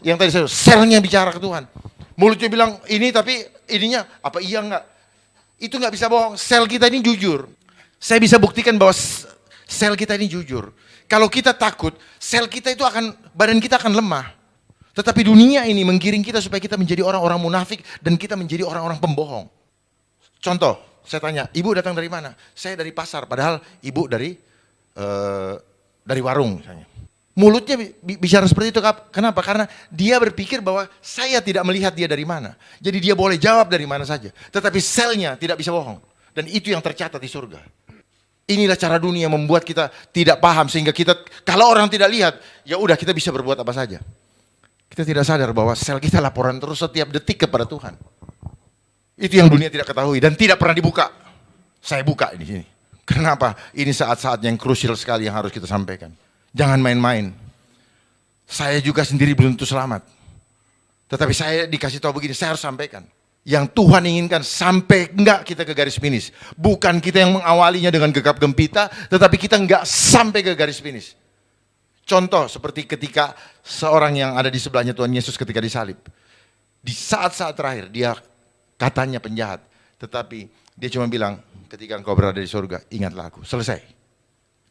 Yang tadi saya selnya bicara ke Tuhan. Mulutnya bilang ini tapi ininya apa iya enggak? Itu enggak bisa bohong. Sel kita ini jujur. Saya bisa buktikan bahwa sel kita ini jujur. Kalau kita takut, sel kita itu badan kita akan lemah. Tetapi dunia ini menggiring kita supaya kita menjadi orang-orang munafik dan kita menjadi orang-orang pembohong. Contoh, saya tanya, ibu datang dari mana? Saya dari pasar, padahal ibu dari warung misalnya. Mulutnya bicara seperti itu, kenapa? Karena dia berpikir bahwa saya tidak melihat dia dari mana. Jadi dia boleh jawab dari mana saja. Tetapi selnya tidak bisa bohong. Dan itu yang tercatat di surga. Inilah cara dunia membuat kita tidak paham. Sehingga kita, kalau orang tidak lihat, ya udah kita bisa berbuat apa saja. Kita tidak sadar bahwa sel kita laporan terus setiap detik kepada Tuhan. Itu yang dunia tidak ketahui dan tidak pernah dibuka. Saya buka di sini. Kenapa? Ini saat-saat yang krusial sekali yang harus kita sampaikan. Jangan main-main. Saya juga sendiri belum tentu selamat. Tetapi saya dikasih tahu begini, saya harus sampaikan. Yang Tuhan inginkan sampai enggak kita ke garis finish. Bukan kita yang mengawalinya dengan gegap gempita, tetapi kita enggak sampai ke garis finish. Contoh seperti ketika seorang yang ada di sebelahnya Tuhan Yesus ketika disalib. Di saat-saat terakhir dia katanya penjahat. Tetapi dia cuma bilang, ketika engkau berada di surga, ingatlah aku. Selesai.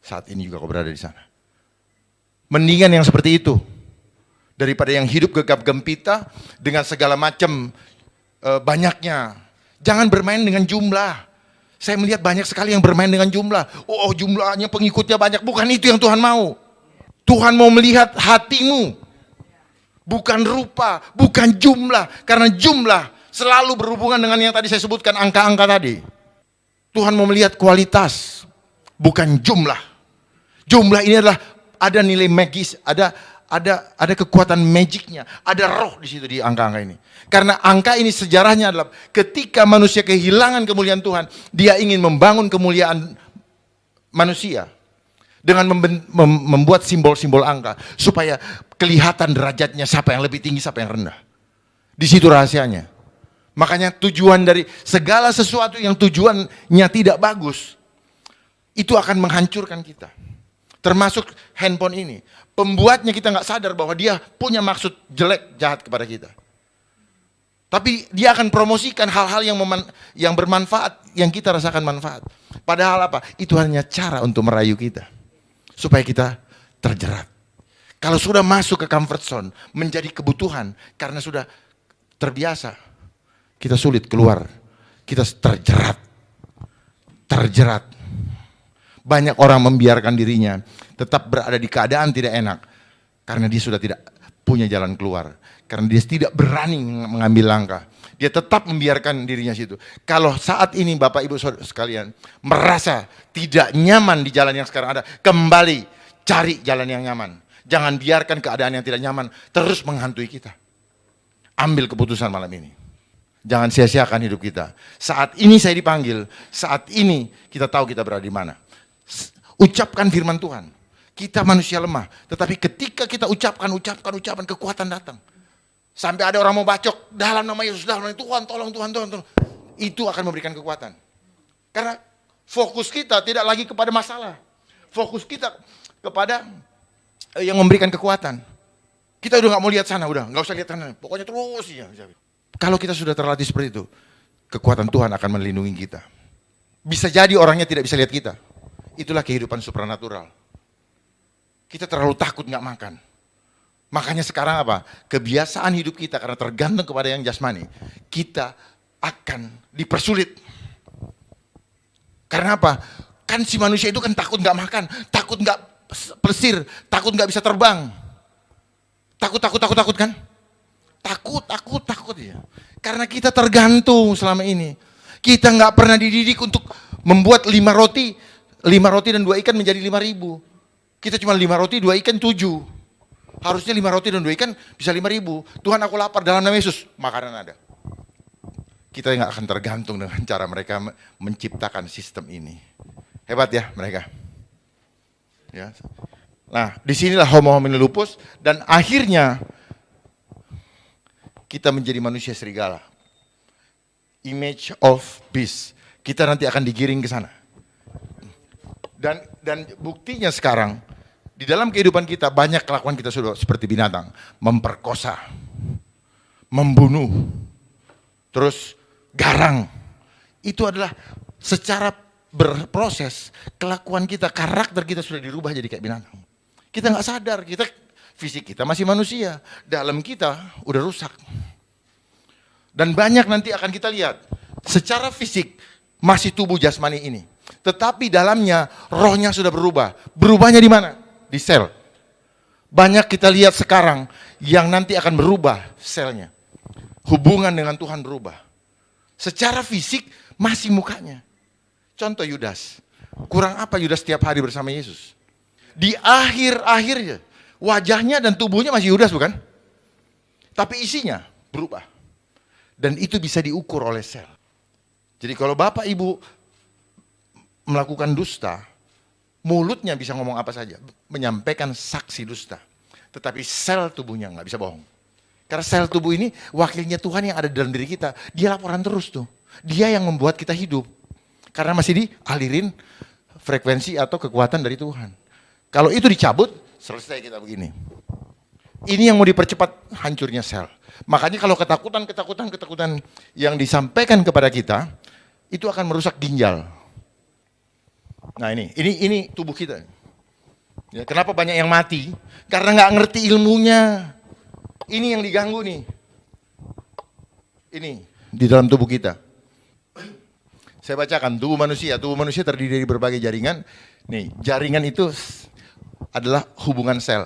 Saat ini juga kau berada di sana. Mendingan yang seperti itu. Daripada yang hidup gegap gempita dengan segala macam banyaknya. Jangan bermain dengan jumlah. Saya melihat banyak sekali yang bermain dengan jumlah. Oh jumlahnya pengikutnya banyak. Bukan itu yang Tuhan mau. Tuhan mau melihat hatimu. Bukan rupa, bukan jumlah. Karena jumlah selalu berhubungan dengan yang tadi saya sebutkan, angka-angka tadi. Tuhan mau melihat kualitas, bukan jumlah. Jumlah ini adalah ada nilai magis, ada kekuatan magicnya, ada roh di situ di angka-angka ini. Karena angka ini sejarahnya adalah ketika manusia kehilangan kemuliaan Tuhan, dia ingin membangun kemuliaan manusia dengan membuat simbol-simbol angka supaya kelihatan derajatnya siapa yang lebih tinggi, siapa yang rendah. Di situ rahasianya. Makanya tujuan dari segala sesuatu yang tujuannya tidak bagus, itu akan menghancurkan kita. Termasuk handphone ini. Pembuatnya kita nggak sadar bahwa dia punya maksud jelek, jahat kepada kita. Tapi dia akan promosikan hal-hal yang bermanfaat, yang kita rasakan manfaat. Padahal apa? Itu hanya cara untuk merayu kita. Supaya kita terjerat. Kalau sudah masuk ke comfort zone, menjadi kebutuhan, karena sudah terbiasa, kita sulit keluar. Kita terjerat. Terjerat. Banyak orang membiarkan dirinya tetap berada di keadaan tidak enak. Karena dia sudah tidak punya jalan keluar. Karena dia tidak berani mengambil langkah. Dia tetap membiarkan dirinya situ. Kalau saat ini Bapak Ibu Saudara sekalian merasa tidak nyaman di jalan yang sekarang ada, kembali cari jalan yang nyaman. Jangan biarkan keadaan yang tidak nyaman terus menghantui kita. Ambil keputusan malam ini. Jangan sia-siakan hidup kita. Saat ini saya dipanggil, saat ini kita tahu kita berada di mana. Ucapkan firman Tuhan. Kita manusia lemah, tetapi ketika kita ucapkan, kekuatan datang. Sampai ada orang mau bacok, dalam nama Yesus, dalam nama Tuhan, tolong Tuhan. Itu akan memberikan kekuatan. Karena fokus kita tidak lagi kepada masalah. Fokus kita kepada yang memberikan kekuatan. Kita udah gak mau lihat sana, udah gak usah lihat sana. Pokoknya terus ya. Kalau kita sudah terlatih seperti itu, kekuatan Tuhan akan melindungi kita. Bisa jadi orangnya tidak bisa lihat kita. Itulah kehidupan supranatural. Kita terlalu takut gak makan. Makanya sekarang apa? Kebiasaan hidup kita karena tergantung kepada yang jasmani. Kita akan dipersulit. Karena apa? Kan si manusia itu kan takut gak makan. Takut gak plesir. Takut gak bisa terbang. Takut kan? Takut ya. Karena kita tergantung selama ini. Kita gak pernah dididik untuk membuat 5 roti dan 2 ikan menjadi 5.000. Kita cuma 5 roti, 2 ikan 7. Harusnya 5 roti dan 2 ikan bisa 5.000. Tuhan aku lapar dalam nama Yesus, makanan ada. Kita nggak akan tergantung dengan cara mereka menciptakan sistem ini. Hebat ya mereka. Ya. Nah, disinilah homo homini lupus dan akhirnya kita menjadi manusia serigala. Image of beast. Kita nanti akan digiring ke sana. Dan buktinya sekarang di dalam kehidupan kita banyak kelakuan kita sudah seperti binatang, memperkosa, membunuh, terus garang. Itu adalah secara berproses kelakuan kita, karakter kita sudah dirubah jadi kayak binatang. Kita nggak sadar, fisik kita masih manusia, dalam kita udah rusak. Dan banyak nanti akan kita lihat, secara fisik masih tubuh jasmani ini. Tetapi dalamnya rohnya sudah berubah. Berubahnya di mana? Di sel. Banyak kita lihat sekarang yang nanti akan berubah selnya. Hubungan dengan Tuhan berubah. Secara fisik masih mukanya. Contoh Yudas. Kurang apa Yudas setiap hari bersama Yesus? Di akhir-akhirnya wajahnya dan tubuhnya masih Yudas bukan? Tapi isinya berubah. Dan itu bisa diukur oleh sel. Jadi kalau Bapak Ibu melakukan dusta, mulutnya bisa ngomong apa saja, menyampaikan saksi dusta. Tetapi sel tubuhnya nggak bisa bohong. Karena sel tubuh ini wakilnya Tuhan yang ada dalam diri kita. Dia laporan terus tuh. Dia yang membuat kita hidup. Karena masih dialirin frekuensi atau kekuatan dari Tuhan. Kalau itu dicabut, selesai kita begini. Ini yang mau dipercepat hancurnya sel. Makanya kalau ketakutan yang disampaikan kepada kita, itu akan merusak ginjal. Nah ini tubuh kita. Ya, kenapa banyak yang mati? Karena nggak ngerti ilmunya. Ini yang diganggu nih. Ini di dalam tubuh kita. Saya bacakan tubuh manusia terdiri dari berbagai jaringan. Nih, jaringan itu adalah hubungan sel.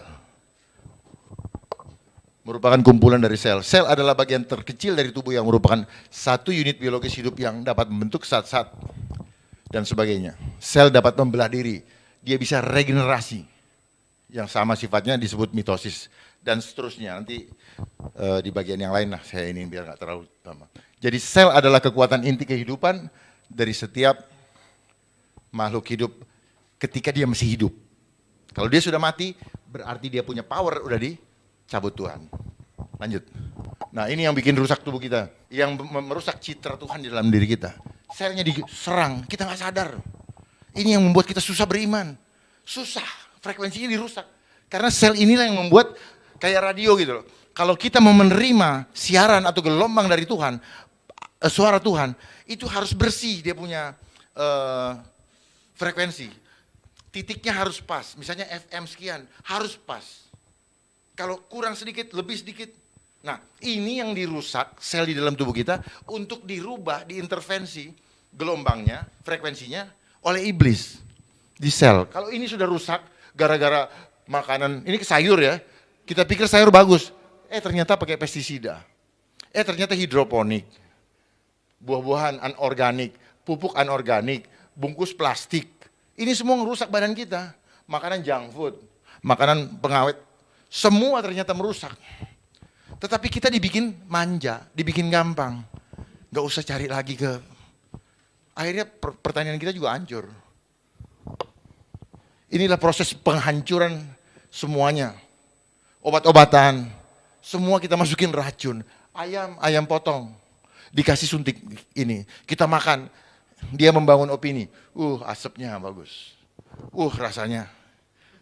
Merupakan kumpulan dari sel. Sel adalah bagian terkecil dari tubuh yang merupakan satu unit biologis hidup yang dapat membentuk zat-zat dan sebagainya. Sel dapat membelah diri, dia bisa regenerasi, yang sama sifatnya disebut mitosis dan seterusnya. Nanti di bagian yang lain lah, saya ini biar nggak terlalu lama. Jadi sel adalah kekuatan inti kehidupan dari setiap makhluk hidup ketika dia masih hidup. Kalau dia sudah mati, berarti dia punya power udah dicabut Tuhan. Lanjut. Nah ini yang bikin rusak tubuh kita, yang merusak citra Tuhan di dalam diri kita. Selnya diserang, kita nggak sadar. Ini yang membuat kita susah beriman. Susah, frekuensinya dirusak. Karena sel inilah yang membuat kayak radio gitu loh. Kalau kita mau menerima siaran atau gelombang dari Tuhan, suara Tuhan, itu harus bersih dia punya frekuensi. Titiknya harus pas, misalnya FM sekian, harus pas. Kalau kurang sedikit, lebih sedikit. Nah, ini yang dirusak sel di dalam tubuh kita untuk dirubah, diintervensi gelombangnya, frekuensinya oleh iblis di sel. Kalau ini sudah rusak gara-gara makanan, ini sayur ya, kita pikir sayur bagus, ternyata pakai pestisida. Ternyata hidroponik, buah-buahan anorganik, pupuk anorganik, bungkus plastik. Ini semua merusak badan kita. Makanan junk food, makanan pengawet, semua ternyata merusak. Tetapi kita dibikin manja, dibikin gampang. Gak usah cari lagi ke... Akhirnya pertanian kita juga hancur. Inilah proses penghancuran semuanya. Obat-obatan, semua kita masukin racun. Ayam potong, dikasih suntik ini. Kita makan, dia membangun opini. Asapnya bagus. Rasanya.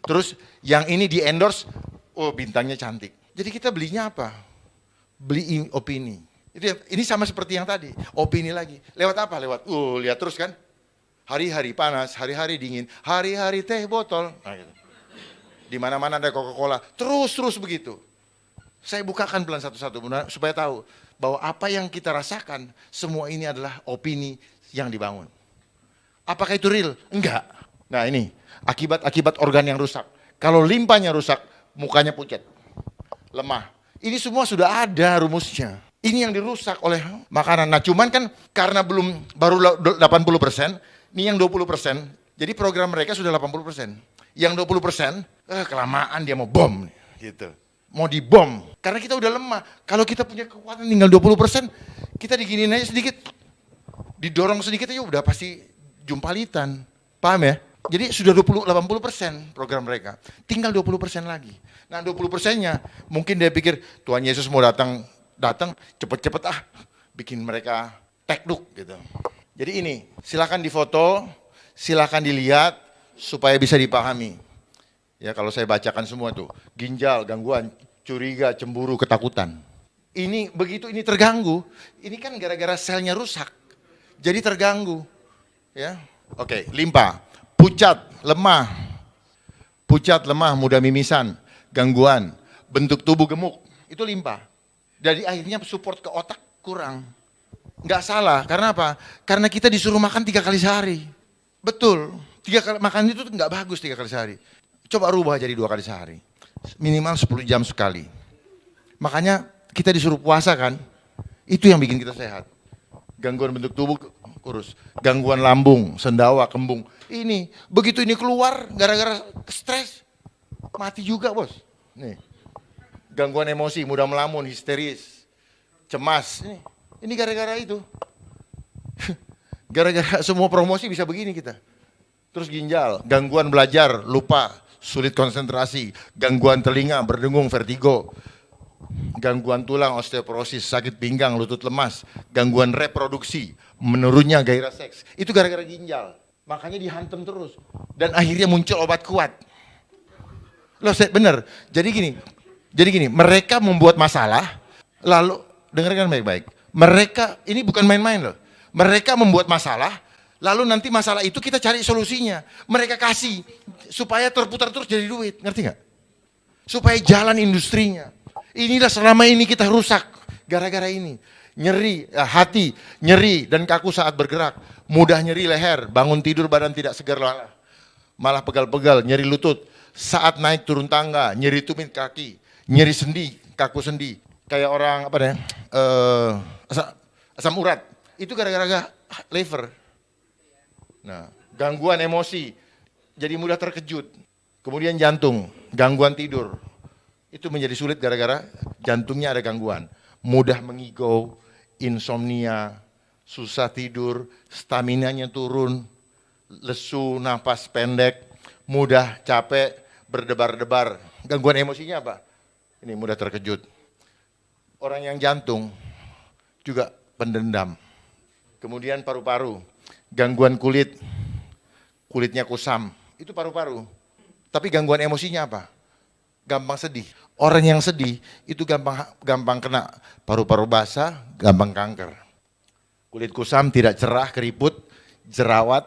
Terus yang ini di endorse, bintangnya cantik. Jadi kita belinya apa? Beli opini. Ini sama seperti yang tadi, opini lagi. Lewat apa? Lewat, lihat terus kan. Hari-hari panas, hari-hari dingin, hari-hari teh botol. Nah, gitu. Di mana-mana ada Coca-Cola, terus begitu. Saya bukakan pelan satu-satu supaya tahu bahwa apa yang kita rasakan, semua ini adalah opini yang dibangun. Apakah itu real? Enggak. Nah ini, akibat organ yang rusak. Kalau limpanya rusak, mukanya pucat, lemah. Ini semua sudah ada rumusnya. Ini yang dirusak oleh makanan. Nah cuman kan karena baru 80%, ini yang 20%. Jadi program mereka sudah 80%. Yang 20%, kelamaan dia mau bom. Gitu. Mau dibom. Karena kita udah lemah. Kalau kita punya kekuatan tinggal 20%, kita diginiin aja sedikit. Didorong sedikit aja udah pasti jumpalitan. Paham ya? Jadi sudah 80% program mereka. Tinggal 20% lagi. Nah 20%-nya mungkin dia pikir Tuhan Yesus mau datang cepet-cepet bikin mereka tekduk gitu. Jadi ini silakan difoto, silakan dilihat supaya bisa dipahami. Ya kalau saya bacakan semua tuh, ginjal, gangguan, curiga, cemburu, ketakutan. Ini begitu ini terganggu, ini kan gara-gara selnya rusak. Jadi terganggu. Ya. Oke, limpa, pucat, lemah, mudah mimisan, gangguan, bentuk tubuh gemuk, itu limpa. Jadi akhirnya support ke otak kurang. Nggak salah, karena apa? Karena kita disuruh makan 3 kali sehari. Betul, 3 kali makan itu nggak bagus 3 kali sehari. Coba rubah jadi 2 kali sehari. Minimal 10 jam sekali. Makanya kita disuruh puasa kan, itu yang bikin kita sehat. Gangguan bentuk tubuh kurus, gangguan lambung, sendawa, kembung. Ini, begitu ini keluar gara-gara stres, mati juga bos. Nih. Gangguan emosi, mudah melamun, histeris, cemas. Ini gara-gara itu. Gara-gara semua promosi bisa begini kita. Terus ginjal, gangguan belajar, lupa, sulit konsentrasi, gangguan telinga, berdengung, vertigo, gangguan tulang, osteoporosis, sakit pinggang, lutut lemas, gangguan reproduksi, menurunnya gairah seks. Itu gara-gara ginjal. Makanya dihantam terus. Dan akhirnya muncul obat kuat. Loh, bener. Jadi gini, mereka membuat masalah, lalu, dengarkan baik-baik. Mereka, ini bukan main-main loh. Mereka membuat masalah, lalu nanti masalah itu kita cari solusinya. Mereka kasih, supaya terputar terus jadi duit. Ngerti nggak? Supaya jalan industrinya. Inilah selama ini kita rusak, gara-gara ini. Nyeri, hati, nyeri dan kaku saat bergerak. Mudah nyeri leher, bangun tidur badan tidak segar malah pegal-pegal, nyeri lutut. Saat naik turun tangga, nyeri tumit kaki, nyeri sendi, kaku sendi. Kayak orang asam urat. Itu gara-gara liver. Nah, gangguan emosi, jadi mudah terkejut. Kemudian jantung, gangguan tidur. Itu menjadi sulit gara-gara jantungnya ada gangguan. Mudah mengigau, insomnia, susah tidur, staminanya turun, lesu, napas pendek, mudah capek, berdebar-debar. Gangguan emosinya apa? Ini mudah terkejut. Orang yang jantung juga pendendam. Kemudian paru-paru, gangguan kulitnya kusam, itu paru-paru. Tapi gangguan emosinya apa? Gampang sedih. Orang yang sedih itu gampang kena paru-paru basah, gampang kanker. Kulit kusam, tidak cerah, keriput, jerawat,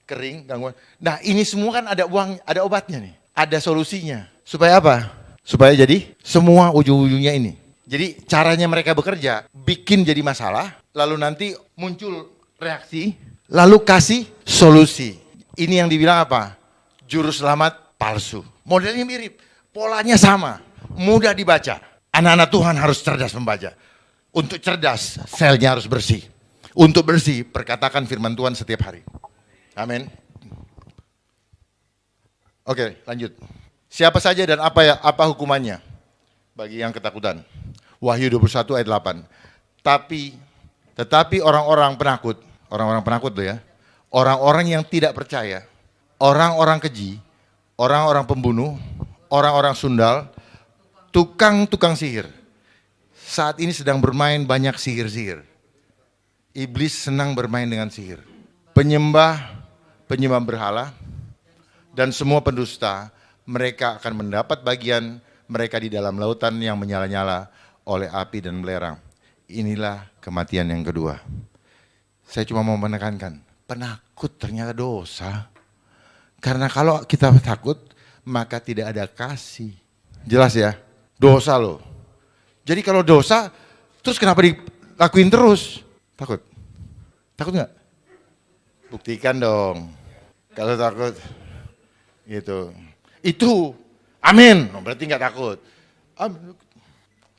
kering, gangguan. Nah ini semua kan ada uang, ada obatnya nih, ada solusinya. Supaya apa? Supaya jadi semua ujung-ujungnya ini. Jadi caranya mereka bekerja, bikin jadi masalah, lalu nanti muncul reaksi, lalu kasih solusi. Ini yang dibilang apa? Juru selamat palsu. Modelnya mirip, polanya sama, mudah dibaca. Anak-anak Tuhan harus cerdas membaca. Untuk cerdas, selnya harus bersih. Untuk bersih, perkatakan firman Tuhan setiap hari. Amin. Oke, lanjut. Siapa saja dan apa hukumannya bagi yang ketakutan? Wahyu 21 ayat 8. Tetapi orang-orang penakut loh ya. Orang-orang yang tidak percaya, orang-orang keji, orang-orang pembunuh, orang-orang sundal, tukang-tukang sihir. Saat ini sedang bermain banyak sihir-sihir. Iblis senang bermain dengan sihir. Penyembah berhala, dan semua pendusta, mereka akan mendapat bagian mereka di dalam lautan yang menyala-nyala oleh api dan belerang. Inilah kematian yang kedua. Saya cuma mau menekankan, penakut ternyata dosa. Karena kalau kita takut, maka tidak ada kasih. Jelas ya? Dosa loh. Jadi kalau dosa, terus kenapa dilakuin terus? Takut? Takut nggak? Buktikan dong. Kalau takut, gitu. Itu, amin. Berarti nggak takut.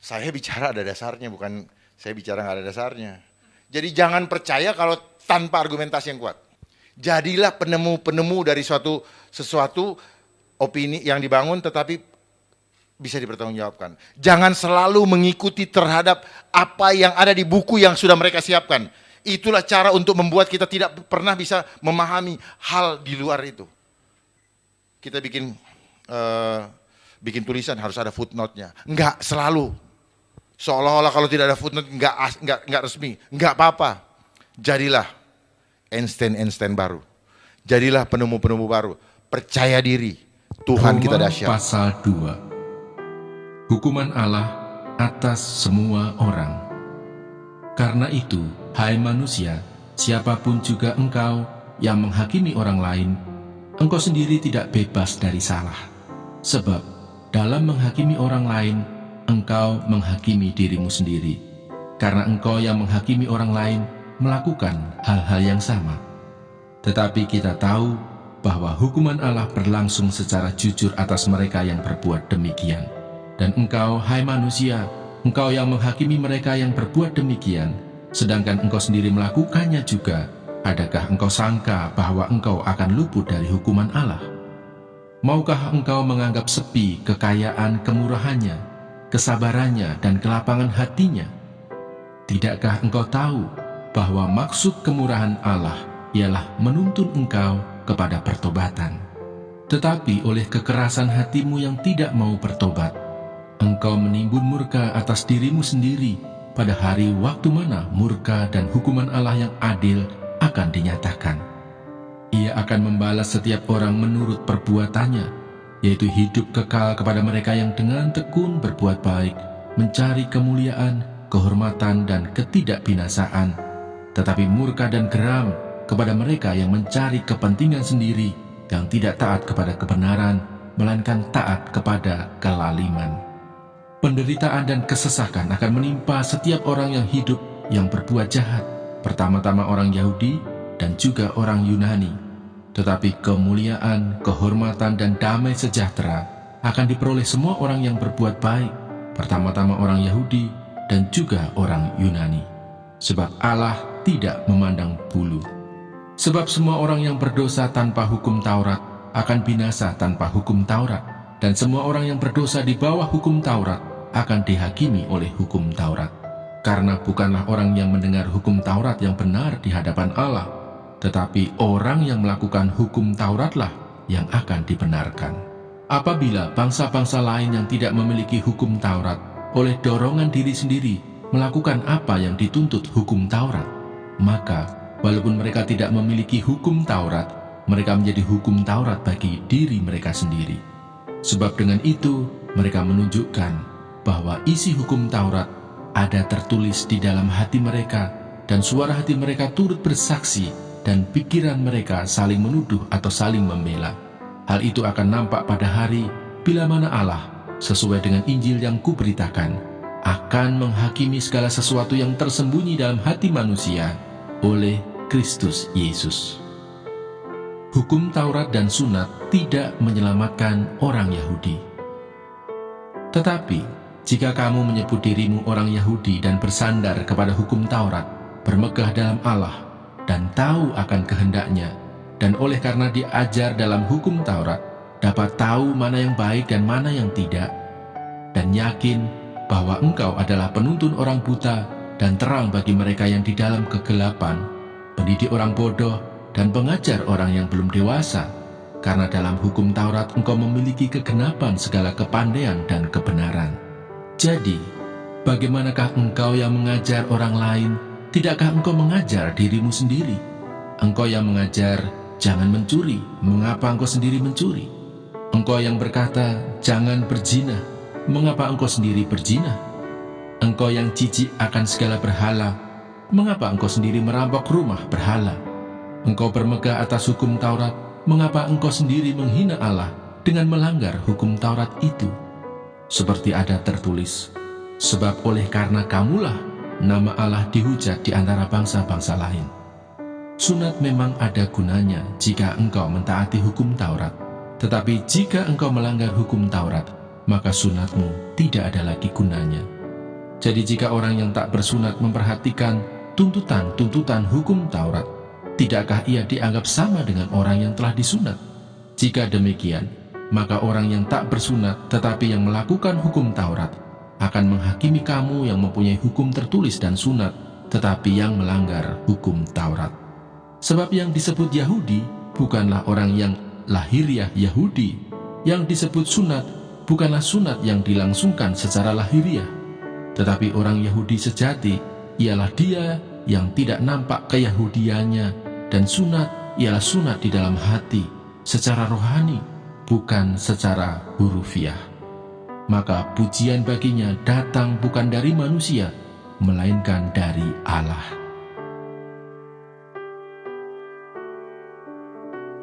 Saya bicara ada dasarnya, bukan saya bicara nggak ada dasarnya. Jadi jangan percaya kalau tanpa argumentasi yang kuat. Jadilah penemu-penemu dari sesuatu opini yang dibangun, tetapi bisa dipertanggungjawabkan. Jangan selalu mengikuti terhadap apa yang ada di buku yang sudah mereka siapkan. Itulah cara untuk membuat kita tidak pernah bisa memahami hal di luar itu. Kita bikin tulisan harus ada footnote-nya. Enggak selalu. Seolah-olah kalau tidak ada footnote enggak resmi. Enggak apa-apa. Jadilah Einstein baru. Jadilah penemu-penemu baru. Percaya diri. Tuhan kita dahsyat. Pasal 2. Hukuman Allah atas semua orang. Karena itu, hai manusia, siapapun juga engkau yang menghakimi orang lain, engkau sendiri tidak bebas dari salah. Sebab dalam menghakimi orang lain, engkau menghakimi dirimu sendiri. Karena engkau yang menghakimi orang lain melakukan hal-hal yang sama. Tetapi kita tahu bahwa hukuman Allah berlangsung secara jujur atas mereka yang berbuat demikian. Dan engkau, hai manusia, engkau yang menghakimi mereka yang berbuat demikian, sedangkan engkau sendiri melakukannya juga, adakah engkau sangka bahwa engkau akan luput dari hukuman Allah? Maukah engkau menganggap sepi kekayaan kemurahannya, kesabarannya, dan kelapangan hatinya? Tidakkah engkau tahu bahwa maksud kemurahan Allah ialah menuntun engkau kepada pertobatan? Tetapi oleh kekerasan hatimu yang tidak mau bertobat, engkau menimbun murka atas dirimu sendiri pada hari waktu mana murka dan hukuman Allah yang adil akan dinyatakan. Ia akan membalas setiap orang menurut perbuatannya, yaitu hidup kekal kepada mereka yang dengan tekun berbuat baik, mencari kemuliaan, kehormatan, dan ketidakbinasaan, tetapi murka dan geram kepada mereka yang mencari kepentingan sendiri, yang tidak taat kepada kebenaran, melainkan taat kepada kelaliman. Penderitaan dan kesesakan akan menimpa setiap orang yang hidup yang berbuat jahat, pertama-tama orang Yahudi dan juga orang Yunani. Tetapi kemuliaan, kehormatan, dan damai sejahtera akan diperoleh semua orang yang berbuat baik, pertama-tama orang Yahudi dan juga orang Yunani. Sebab Allah tidak memandang bulu. Sebab semua orang yang berdosa tanpa hukum Taurat akan binasa tanpa hukum Taurat, dan semua orang yang berdosa di bawah hukum Taurat akan dihakimi oleh hukum Taurat. Karena bukanlah orang yang mendengar hukum Taurat yang benar di hadapan Allah, tetapi orang yang melakukan hukum Tauratlah yang akan dibenarkan. Apabila bangsa-bangsa lain yang tidak memiliki hukum Taurat oleh dorongan diri sendiri melakukan apa yang dituntut hukum Taurat, maka walaupun mereka tidak memiliki hukum Taurat, mereka menjadi hukum Taurat bagi diri mereka sendiri. Sebab dengan itu mereka menunjukkan bahwa isi hukum Taurat ada tertulis di dalam hati mereka, dan suara hati mereka turut bersaksi dan pikiran mereka saling menuduh atau saling membela. Hal itu akan nampak pada hari bila mana Allah, sesuai dengan Injil yang kuberitakan, akan menghakimi segala sesuatu yang tersembunyi dalam hati manusia oleh Kristus Yesus. Hukum Taurat dan Sunat tidak menyelamatkan orang Yahudi. Tetapi, jika kamu menyebut dirimu orang Yahudi dan bersandar kepada hukum Taurat, bermegah dalam Allah, dan tahu akan kehendaknya, dan oleh karena diajar dalam hukum Taurat, dapat tahu mana yang baik dan mana yang tidak, dan yakin bahwa engkau adalah penuntun orang buta dan terang bagi mereka yang di dalam kegelapan, pendidik orang bodoh dan pengajar orang yang belum dewasa, karena dalam hukum Taurat engkau memiliki kegenapan segala kepandaian dan kebenaran. Jadi, bagaimanakah engkau yang mengajar orang lain? Tidakkah engkau mengajar dirimu sendiri? Engkau yang mengajar, jangan mencuri, mengapa engkau sendiri mencuri? Engkau yang berkata, jangan berzina, mengapa engkau sendiri berzina? Engkau yang jijik akan segala berhala, mengapa engkau sendiri merampok rumah berhala? Engkau bermegah atas hukum Taurat, mengapa engkau sendiri menghina Allah dengan melanggar hukum Taurat itu? Seperti ada tertulis, sebab oleh karena kamulah nama Allah dihujat di antara bangsa-bangsa lain. Sunat memang ada gunanya jika engkau mentaati hukum Taurat, tetapi jika engkau melanggar hukum Taurat, maka sunatmu tidak ada lagi gunanya. Jadi jika orang yang tak bersunat memperhatikan tuntutan-tuntutan hukum Taurat, tidakkah ia dianggap sama dengan orang yang telah disunat? Jika demikian, maka orang yang tak bersunat tetapi yang melakukan hukum Taurat akan menghakimi kamu yang mempunyai hukum tertulis dan sunat, tetapi yang melanggar hukum Taurat. Sebab yang disebut Yahudi bukanlah orang yang lahiriah Yahudi, yang disebut sunat bukanlah sunat yang dilangsungkan secara lahiriah, tetapi orang Yahudi sejati ialah dia yang tidak nampak keyahudiannya, dan sunat ialah sunat di dalam hati, secara rohani, bukan secara hurufiah. Maka pujian baginya datang bukan dari manusia, melainkan dari Allah.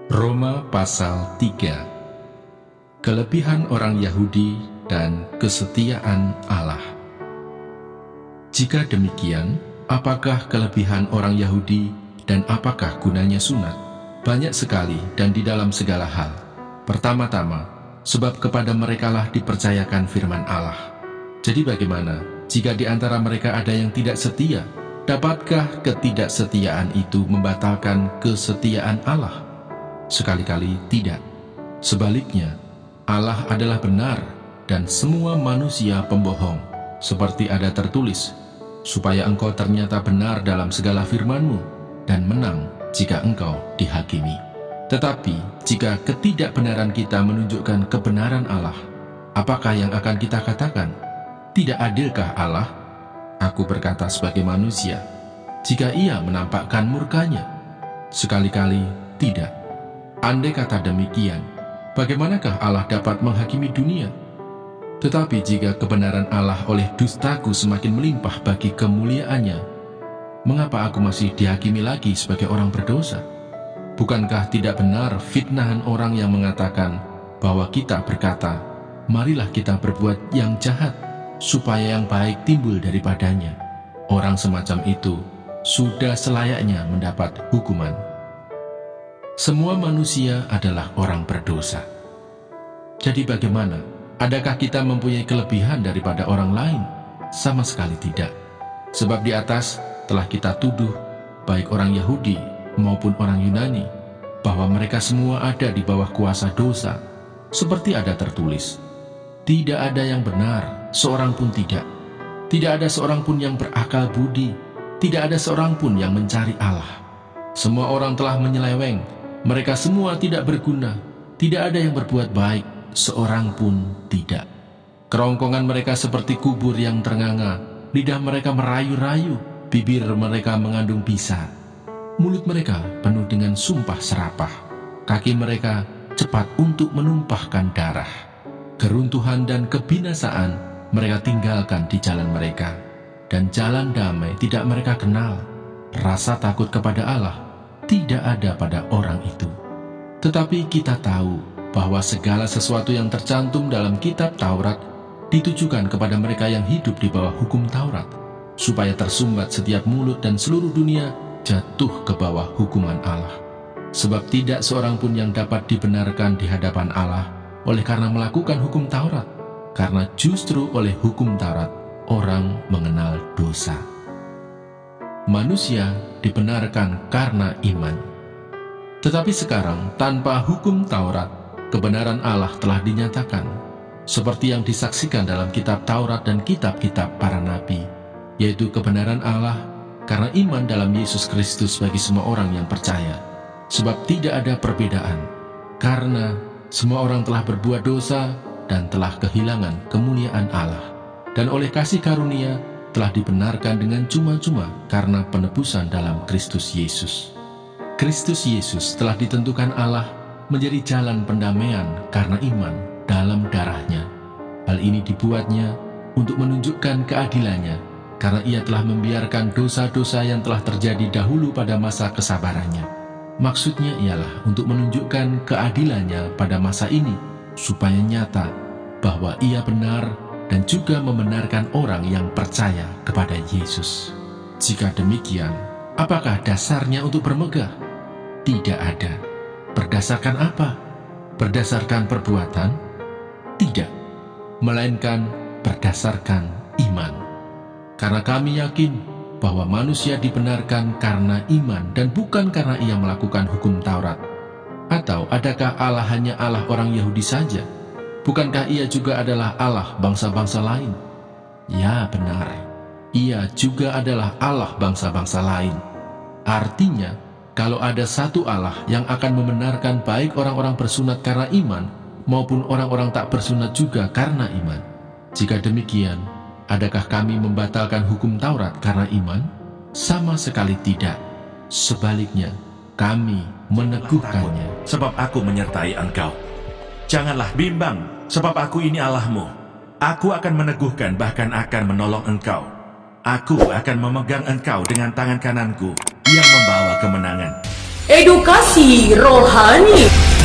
Roma pasal 3. Kelebihan orang Yahudi dan kesetiaan Allah. Jika demikian, apakah kelebihan orang Yahudi dan apakah gunanya sunat? Banyak sekali dan di dalam segala hal. Pertama-tama, sebab kepada merekalah dipercayakan firman Allah. Jadi bagaimana jika di antara mereka ada yang tidak setia? Dapatkah ketidaksetiaan itu membatalkan kesetiaan Allah? Sekali-kali tidak. Sebaliknya, Allah adalah benar dan semua manusia pembohong, seperti ada tertulis, supaya engkau ternyata benar dalam segala firman-Mu dan menang jika engkau dihakimi. Tetapi jika ketidakbenaran kita menunjukkan kebenaran Allah, apakah yang akan kita katakan? Tidak adilkah Allah? Aku berkata sebagai manusia, jika ia menampakkan murkanya? Sekali-kali tidak. Andai kata demikian, bagaimanakah Allah dapat menghakimi dunia? Tetapi jika kebenaran Allah oleh dustaku semakin melimpah bagi kemuliaannya, mengapa aku masih dihakimi lagi sebagai orang berdosa? Bukankah tidak benar fitnahan orang yang mengatakan bahwa kita berkata, marilah kita berbuat yang jahat, supaya yang baik timbul daripadanya? Orang semacam itu sudah selayaknya mendapat hukuman. Semua manusia adalah orang berdosa. Jadi bagaimana? Adakah kita mempunyai kelebihan daripada orang lain? Sama sekali tidak. Sebab di atas telah kita tuduh, baik orang Yahudi maupun orang Yunani, bahwa mereka semua ada di bawah kuasa dosa, seperti ada tertulis, tidak ada yang benar, seorang pun tidak. Tidak ada seorang pun yang berakal budi, tidak ada seorang pun yang mencari Allah. Semua orang telah menyeleweng, mereka semua tidak berguna, tidak ada yang berbuat baik, seorang pun tidak. Kerongkongan mereka seperti kubur yang ternganga, lidah mereka merayu-rayu, bibir mereka mengandung bisa. Mulut mereka penuh dengan sumpah serapah, kaki mereka cepat untuk menumpahkan darah. Keruntuhan dan kebinasaan mereka tinggalkan di jalan mereka, dan jalan damai tidak mereka kenal. Rasa takut kepada Allah tidak ada pada orang itu. Tetapi kita tahu bahwa segala sesuatu yang tercantum dalam kitab Taurat ditujukan kepada mereka yang hidup di bawah hukum Taurat, supaya tersumbat setiap mulut dan seluruh dunia jatuh ke bawah hukuman Allah. Sebab tidak seorang pun yang dapat dibenarkan di hadapan Allah oleh karena melakukan hukum Taurat, karena justru oleh hukum Taurat orang mengenal dosa. Manusia dibenarkan karena iman. Tetapi sekarang tanpa hukum Taurat, kebenaran Allah telah dinyatakan, seperti yang disaksikan dalam kitab Taurat dan kitab-kitab para nabi, yaitu kebenaran Allah karena iman dalam Yesus Kristus bagi semua orang yang percaya. Sebab tidak ada perbedaan, karena semua orang telah berbuat dosa dan telah kehilangan kemuliaan Allah, dan oleh kasih karunia telah dibenarkan dengan cuma-cuma karena penebusan dalam Kristus Yesus. Kristus Yesus telah ditentukan Allah menjadi jalan pendamaian karena iman dalam darahnya. Hal ini dibuatnya untuk menunjukkan keadilannya, karena ia telah membiarkan dosa-dosa yang telah terjadi dahulu pada masa kesabarannya. Maksudnya ialah untuk menunjukkan keadilannya pada masa ini, supaya nyata bahwa ia benar dan juga membenarkan orang yang percaya kepada Yesus. Jika demikian, apakah dasarnya untuk bermegah? Tidak ada. Berdasarkan apa? Berdasarkan perbuatan? Tidak, melainkan berdasarkan iman. Karena kami yakin bahwa manusia dibenarkan karena iman dan bukan karena ia melakukan hukum Taurat. Atau adakah Allah hanya Allah orang Yahudi saja? Bukankah ia juga adalah Allah bangsa-bangsa lain? Ya, benar. Ia juga adalah Allah bangsa-bangsa lain. Artinya, kalau ada satu Allah yang akan membenarkan baik orang-orang bersunat karena iman maupun orang-orang tak bersunat juga karena iman. Jika demikian, adakah kami membatalkan hukum Taurat karena iman? Sama sekali tidak. Sebaliknya, kami meneguhkannya. Sebab aku menyertai engkau. Janganlah bimbang, sebab aku ini Allahmu. Aku akan meneguhkan, bahkan akan menolong engkau. Aku akan memegang engkau dengan tangan kananku yang membawa kemenangan. Edukasi rohani.